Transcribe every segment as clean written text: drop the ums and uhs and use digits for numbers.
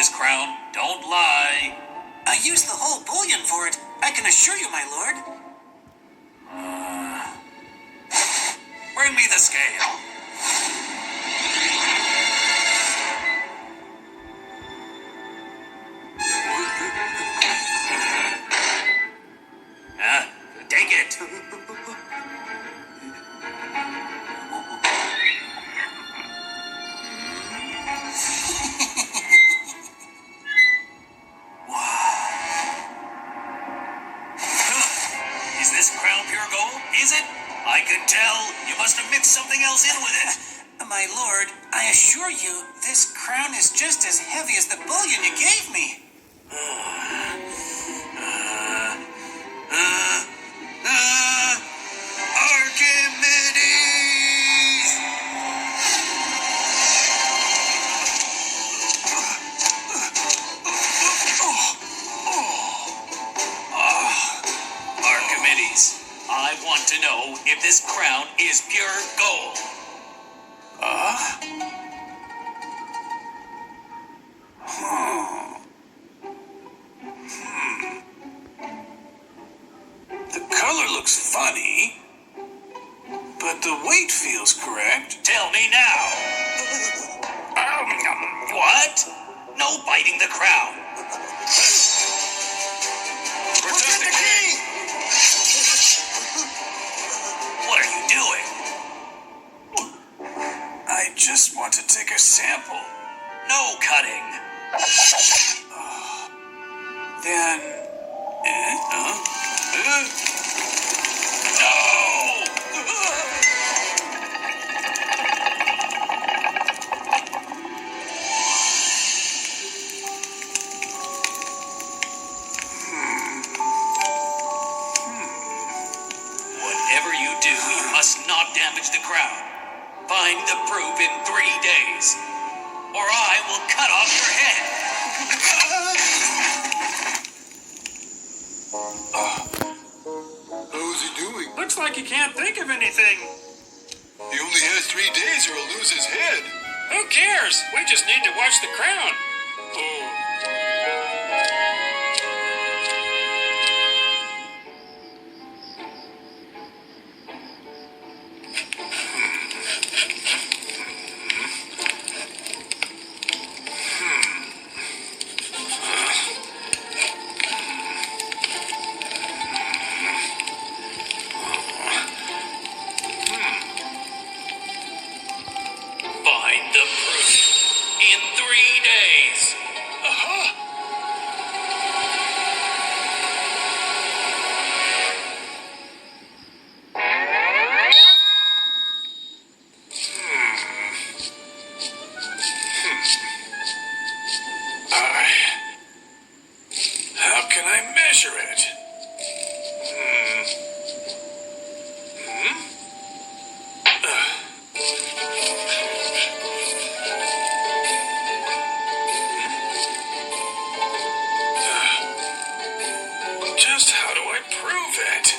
this crown? Don't lie. I used the whole bullion for it. I can assure you, my lord. Bring me the scale. Take it. Is this crown pure gold? Is it? I can tell. You must have mixed something else in with it. My lord, I assure you, this crown is just as heavy as the bullion you gave me. Archimede'S! Archimedes, I want to know if this crown is pure gold. The color looks funny, but the weight feels correct. Tell me now. What? No biting the crown. Protect the king! What are you doing? I just want to take a sample. No cutting. Then... No! Whatever you do, you must not damage the crown. Find the proof in 3 days, or I will cut off your head. How's he doing? Looks like he can't think of anything. He only has 3 days or he'll lose his head. Who cares? We just need to watch the crown. Oh. Find the proof in 3 days. How can I measure it? Just how do I prove it?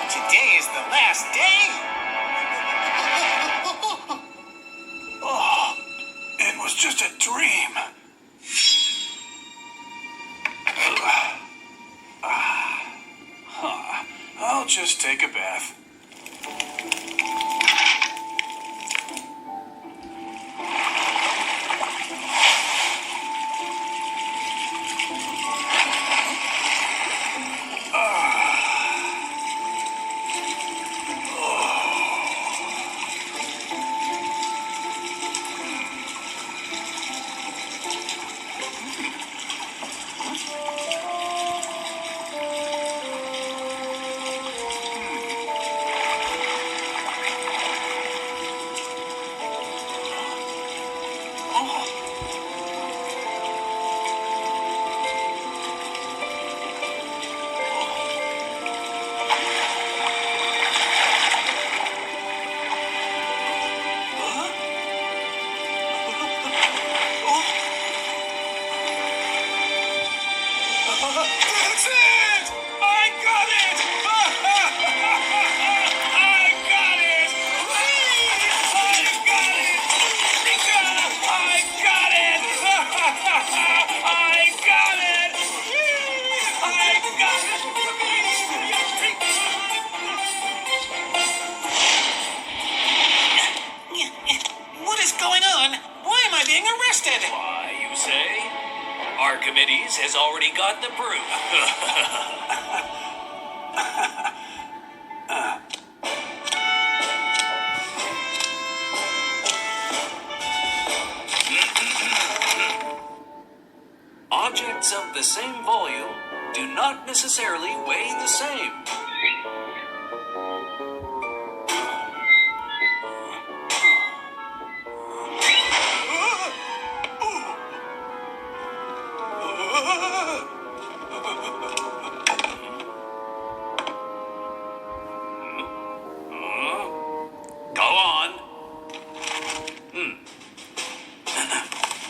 Today is the last day. It was just a dream. I'll just take a bath. That's it! I got it! I got it! I got it! I got it! I got it! I got it! What is going on? Why am I being arrested? Why, you say? Archimedes has already got the proof. Objects of the same volume do not necessarily weigh the same. Go on.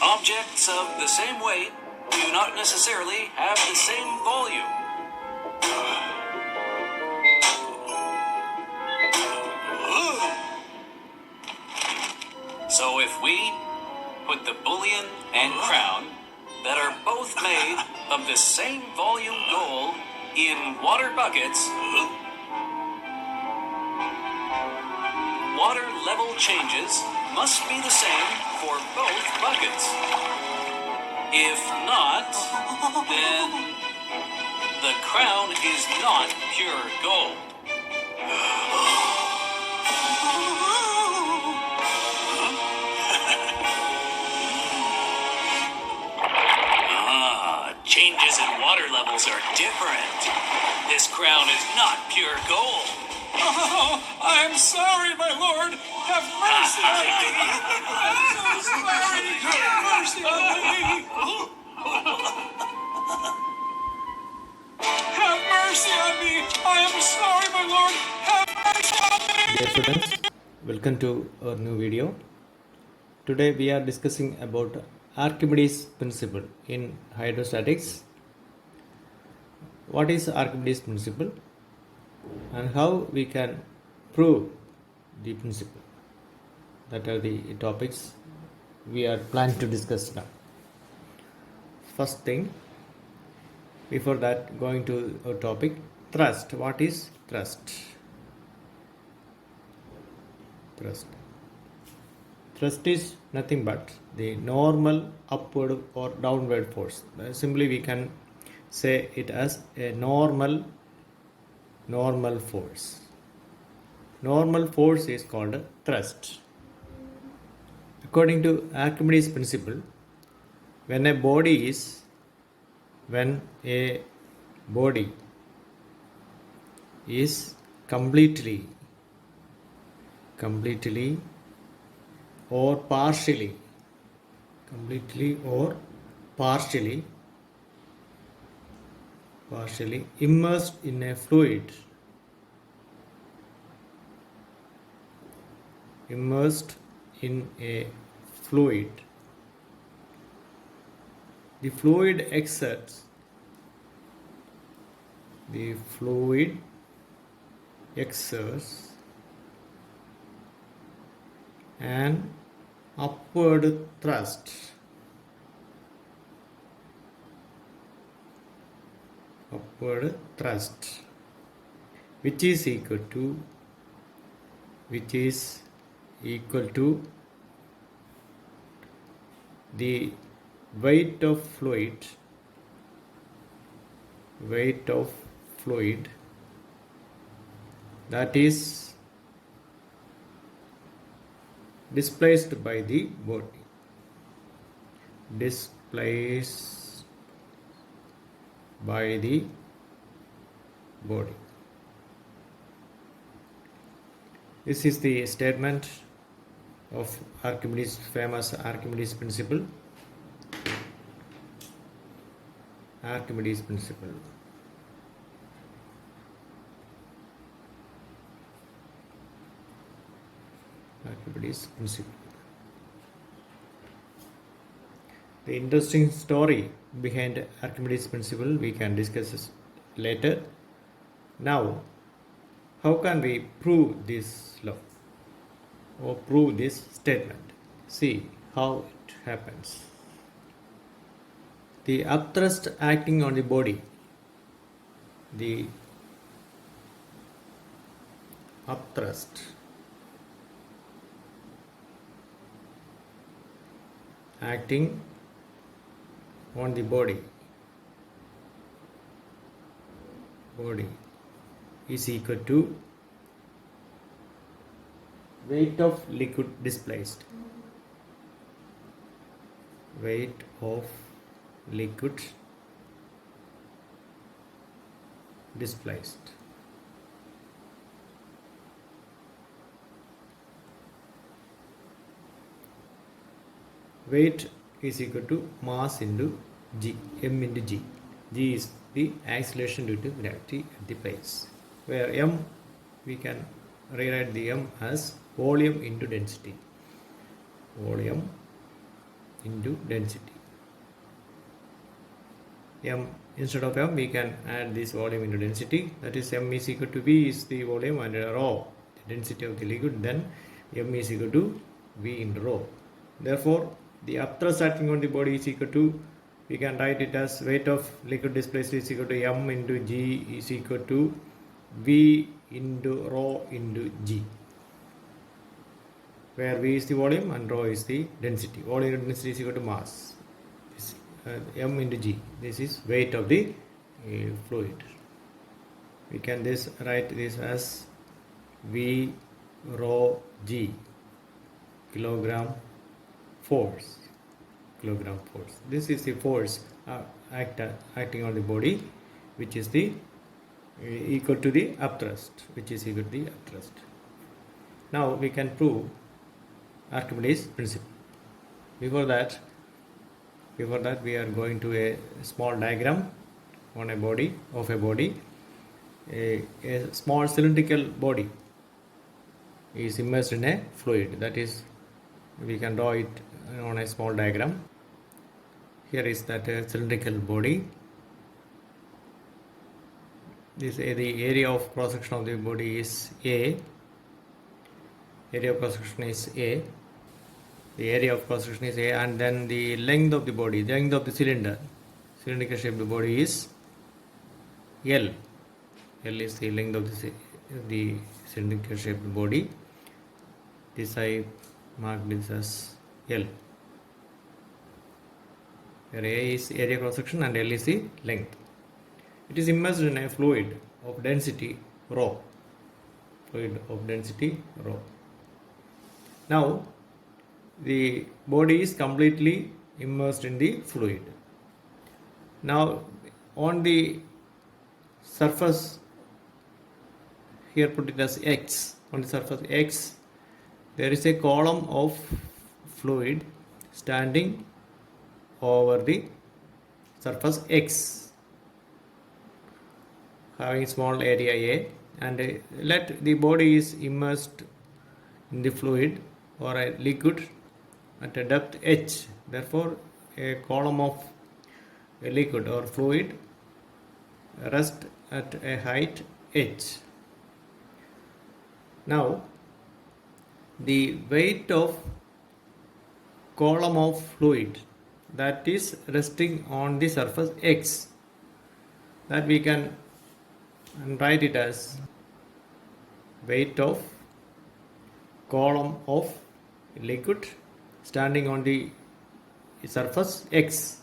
Objects of the same weight do not necessarily have the same volume. So if we put the bullion and crown that are both made of the same volume gold in water buckets, water level changes must be the same for both buckets. If not, then the crown is not pure gold. Changes in water levels are different. This crown is not pure gold. Oh, I'm sorry, my lord. Have mercy on me. I'm so sorry. Have mercy on me. Have mercy on me. I am sorry, my lord. Have mercy on me. Dear students, welcome to our new video. Today we are discussing about Archimede's principle in hydrostatics. What is Archimede's principle and how we can prove the principle? That are the topics we are planning to discuss now. First thing, before that, going to our topic, thrust. What is thrust? Thrust is nothing but the normal upward or downward force. Simply we can say it as a normal force. Normal force is called thrust. According to Archimedes' principle, when a body is completely or partially immersed in a fluid, the fluid exerts an upward thrust which is equal to the weight of fluid that is displaced by the body. This is the statement of Archimedes, famous Archimedes principle. Archimedes principle. The interesting story behind Archimede's principle we can discuss this later. Now, how can we prove this law or prove this statement? See how it happens. The upthrust acting on the body, the upthrust acting on the body is equal to weight of liquid displaced. Weight of liquid displaced. Weight is equal to mass into g, m into g. G is the acceleration due to gravity at the place, where m, we can rewrite the m as volume into density. Volume into density. M, instead of m, we can add this volume into density. That is, m is equal to v is the volume and rho, the density of the liquid. Then m is equal to v into rho. Therefore, the upthrust acting on the body is equal to, we can write it as weight of liquid displaced is equal to m into g is equal to v into rho into g, where v is the volume and rho is the density. Volume into density is equal to mass. This, m into g. This is weight of the fluid. We can write this as v rho g, kilogram force. This is the force acting on the body, which is the equal to the upthrust, Now we can prove Archimede's principle. Before that we are going to a small diagram on a body. A small cylindrical body is immersed in a fluid. That is, we can draw it on a small diagram. Here is that cylindrical body. The area of cross section of the body is A. The area of cross section is A, and then the length of the body, the length of the cylindrical shaped body is L. L is the length of the cylindrical shaped body. This I mark this as L. Where A is area cross section and L is the length. It is immersed in a fluid of density rho. Now, the body is completely immersed in the fluid. Now, on the surface, here put it as X, on the surface X, there is a column of fluid standing over the surface X, having small area A, and let the body is immersed in the fluid or a liquid at a depth h. Therefore, a column of a liquid or fluid rests at a height h. Now, the weight of column of fluid that is resting on the surface x, that we can write it as weight of column of liquid standing on the surface x.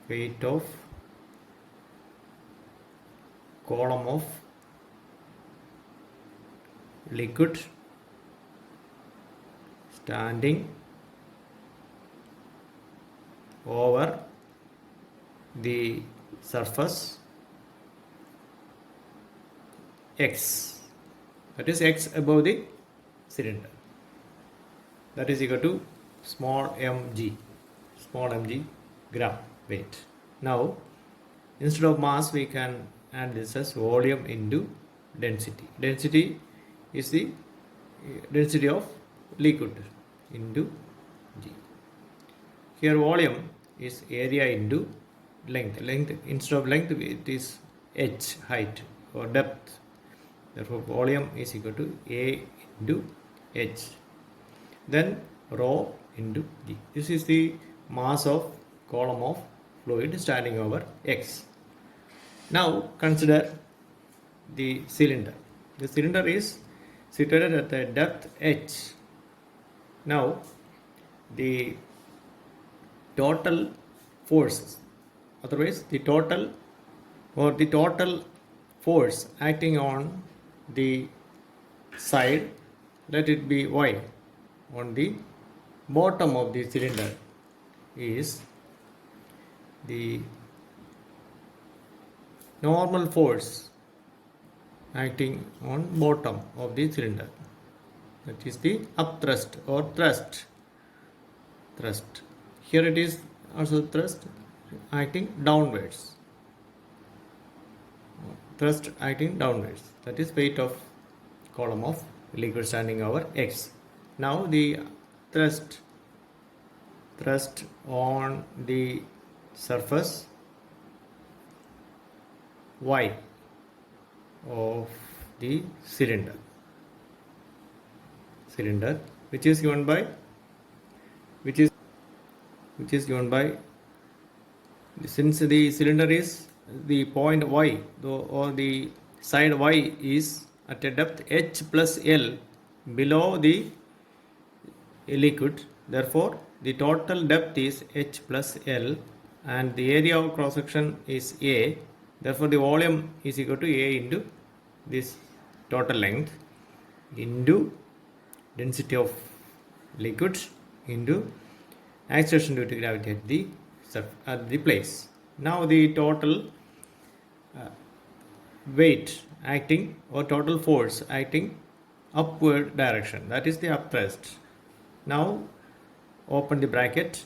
Weight of column of liquid standing over the surface x, that is x above the cylinder, that is equal to small mg gram weight. Now, instead of mass, we can add this as volume into density. Density is the density of liquid into g. Here volume is area into length. Length instead of length it is h, height or depth. Therefore volume is equal to A into h. Then rho into g. This is the mass of column of fluid standing over x. Now consider the cylinder. The cylinder is situated at the depth h. Now the total force, otherwise the total force acting on the side, let it be y, on the bottom of the cylinder is the normal force acting on bottom of the cylinder, that is the upthrust or thrust. Here it is also thrust acting downwards, that is weight of column of liquid standing over x. Now the thrust on the surface y of the cylinder, which is given by since the cylinder is the point y, or the side y is at a depth h plus L below the liquid, therefore the total depth is h plus L and the area of cross section is A, therefore the volume is equal to A into this total length into density of liquid into acceleration due to gravity at the place. Now the total weight acting or total force acting upward direction, that is the upthrust. Now open the bracket,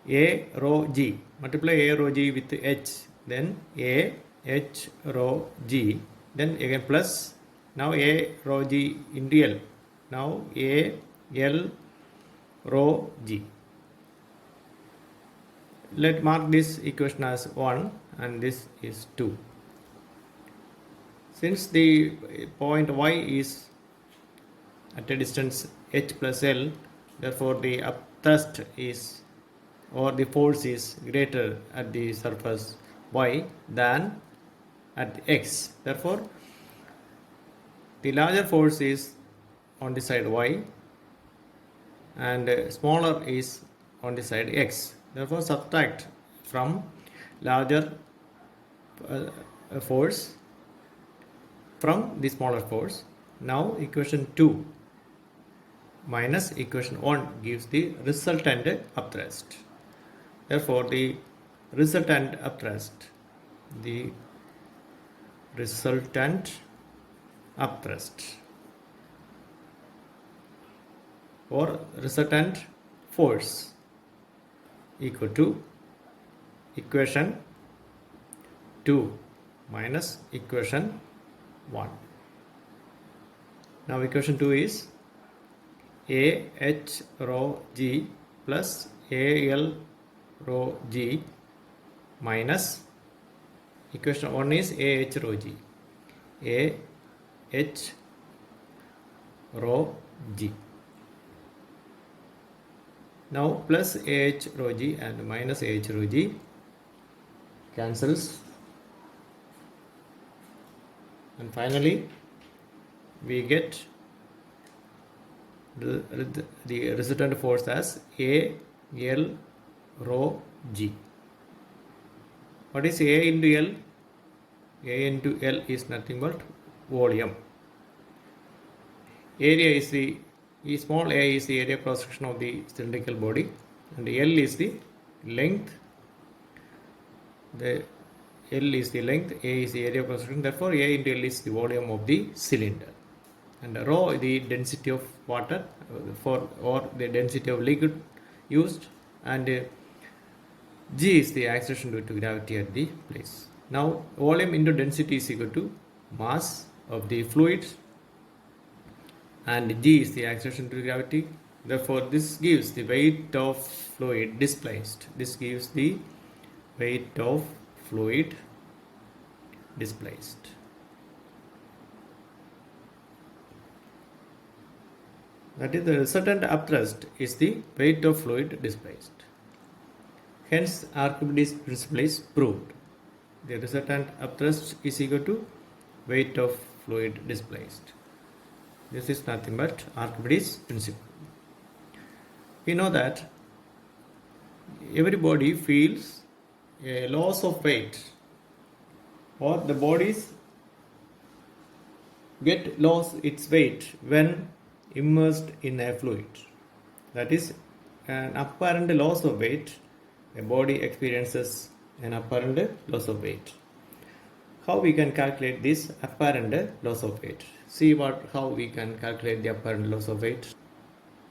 A rho g, multiply A rho g with h, then A h rho g, then again plus, now A rho g into L, now A L rho g. Let mark this equation as 1 and this is 2. Since the point y is at a distance h plus L, therefore the upthrust is, or the force is greater at the surface y than at x. Therefore the larger force is on the side y and smaller is on the side x. Therefore subtract from larger force from the smaller force. Now equation 2 minus equation 1 gives the resultant upthrust. Therefore the resultant upthrust or resultant force equal to equation 2 minus equation 1. Now equation 2 is A h rho g plus A L rho g minus equation 1 is A h rho g, A h rho g. Now plus AH rho g and minus AH rho g cancels, and finally we get the resultant force as A L rho g. What is A into L? A into L is nothing but volume. Area is small a is the area cross section of the cylindrical body, and L is the length. The L is the length, A is the area cross section. Therefore, A into L is the volume of the cylinder, and rho is the density of water or the density of liquid used, and G is the acceleration due to gravity at the place. Now, volume into density is equal to mass of the fluid, and G is the acceleration due to gravity. Therefore, this gives the weight of fluid displaced. This gives the weight of fluid displaced. That is, the resultant upthrust is the weight of fluid displaced. Hence, Archimede's principle is proved. The resultant upthrust is equal to weight of fluid displaced. This is nothing but Archimede's principle. We know that every body feels a loss of weight, or the bodies get lost its weight when immersed in a fluid. That is an apparent loss of weight. A body experiences an apparent loss of weight. How we can calculate this apparent loss of weight? See how we can calculate the apparent loss of weight.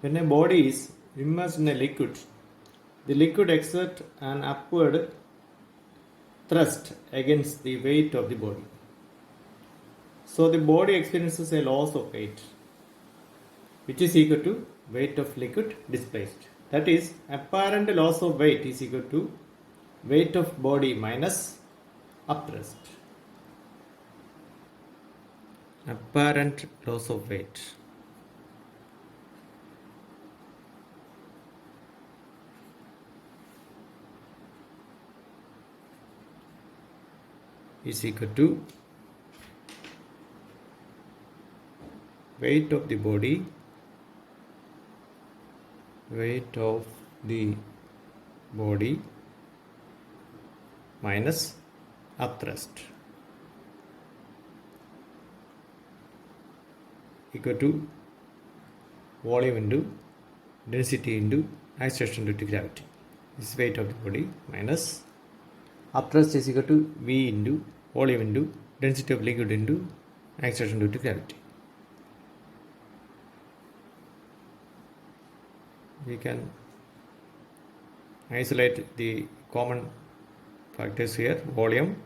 When a body is immersed in a liquid, the liquid exerts an upward thrust against the weight of the body. So the body experiences a loss of weight, which is equal to weight of liquid displaced. That is, apparent loss of weight is equal to weight of body minus upthrust. Apparent loss of weight is equal to weight of the body minus upthrust equal to volume into density into acceleration due to gravity. This is weight of the body minus upthrust is equal to V into volume into density of liquid into acceleration due to gravity. We can isolate the common factors here. Volume,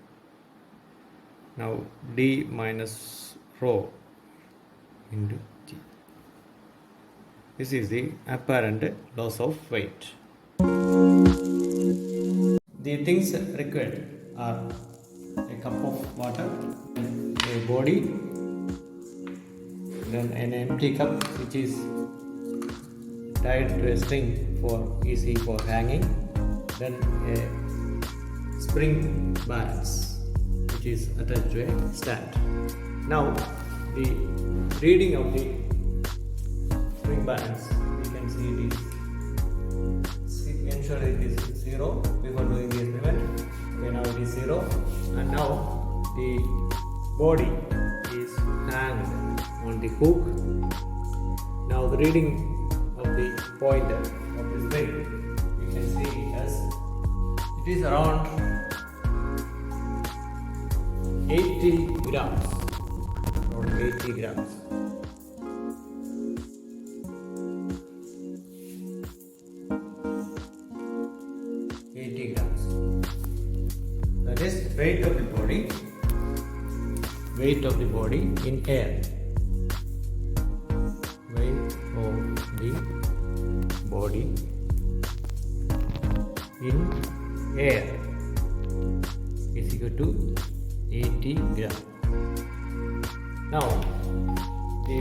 now D minus rho into G. This is the apparent loss of weight. The things required are a cup of water, a body, then an empty cup which is tied to a string easy for hanging, then a spring balance which is attached to a stand. Now the reading of the spring balance, we can see it is, ensure it is 0 before doing the experiment. Okay, now it is 0, and now the body is hanged on the hook. Now the reading of the pointer of the spring, we can see as it is around 80 grams. Around 80 grams. That is weight of the body in air. Weight of the body in air is equal to 80 grams. Now the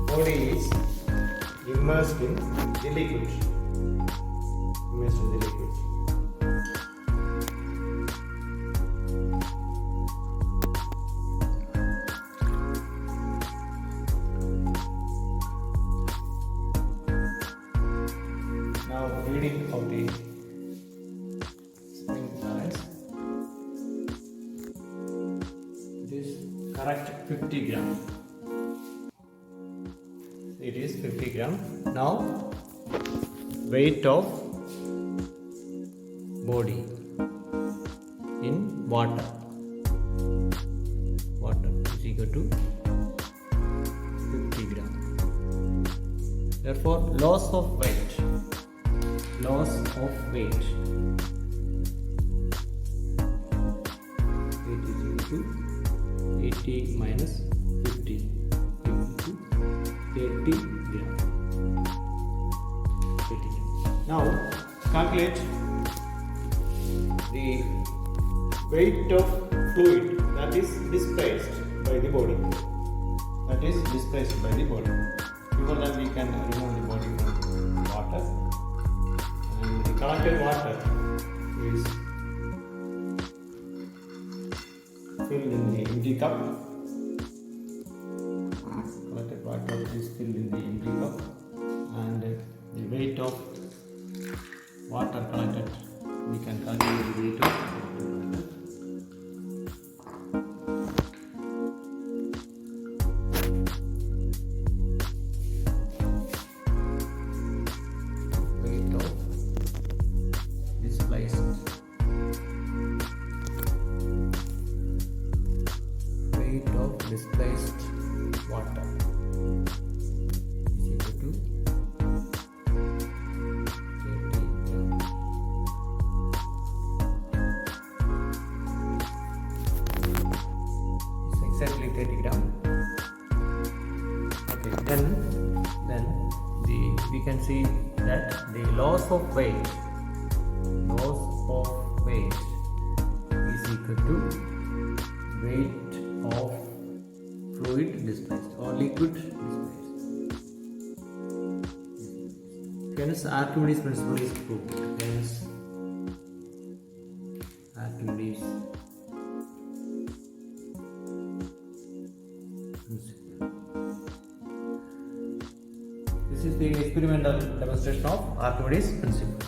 body is immersed in the liquid. Now reading of the spring balance, it is correct 50 grams. It is 50 grams. Now weight of body in water is equal to 50 grams. Therefore, loss of weight is equal to 80 minus 50 equal to 30 grams. Now calculate the weight of fluid that is displaced by the body. That is displaced by the body. Before that, we can remove the body from water. And the collected water is filled in the empty cup. Collected water is filled in the empty cup, and the weight of water collected, we can calculate the weight of water. Weight of displaced water is equal to 30 gram. It's exactly 30 gram. Okay, then we can see that the loss of weight is equal to weight of fluid displaced or liquid displaced. Hence, Archimede's principle is proved. Hence, Archimede's principle. This is the experimental demonstration of Archimede's principle.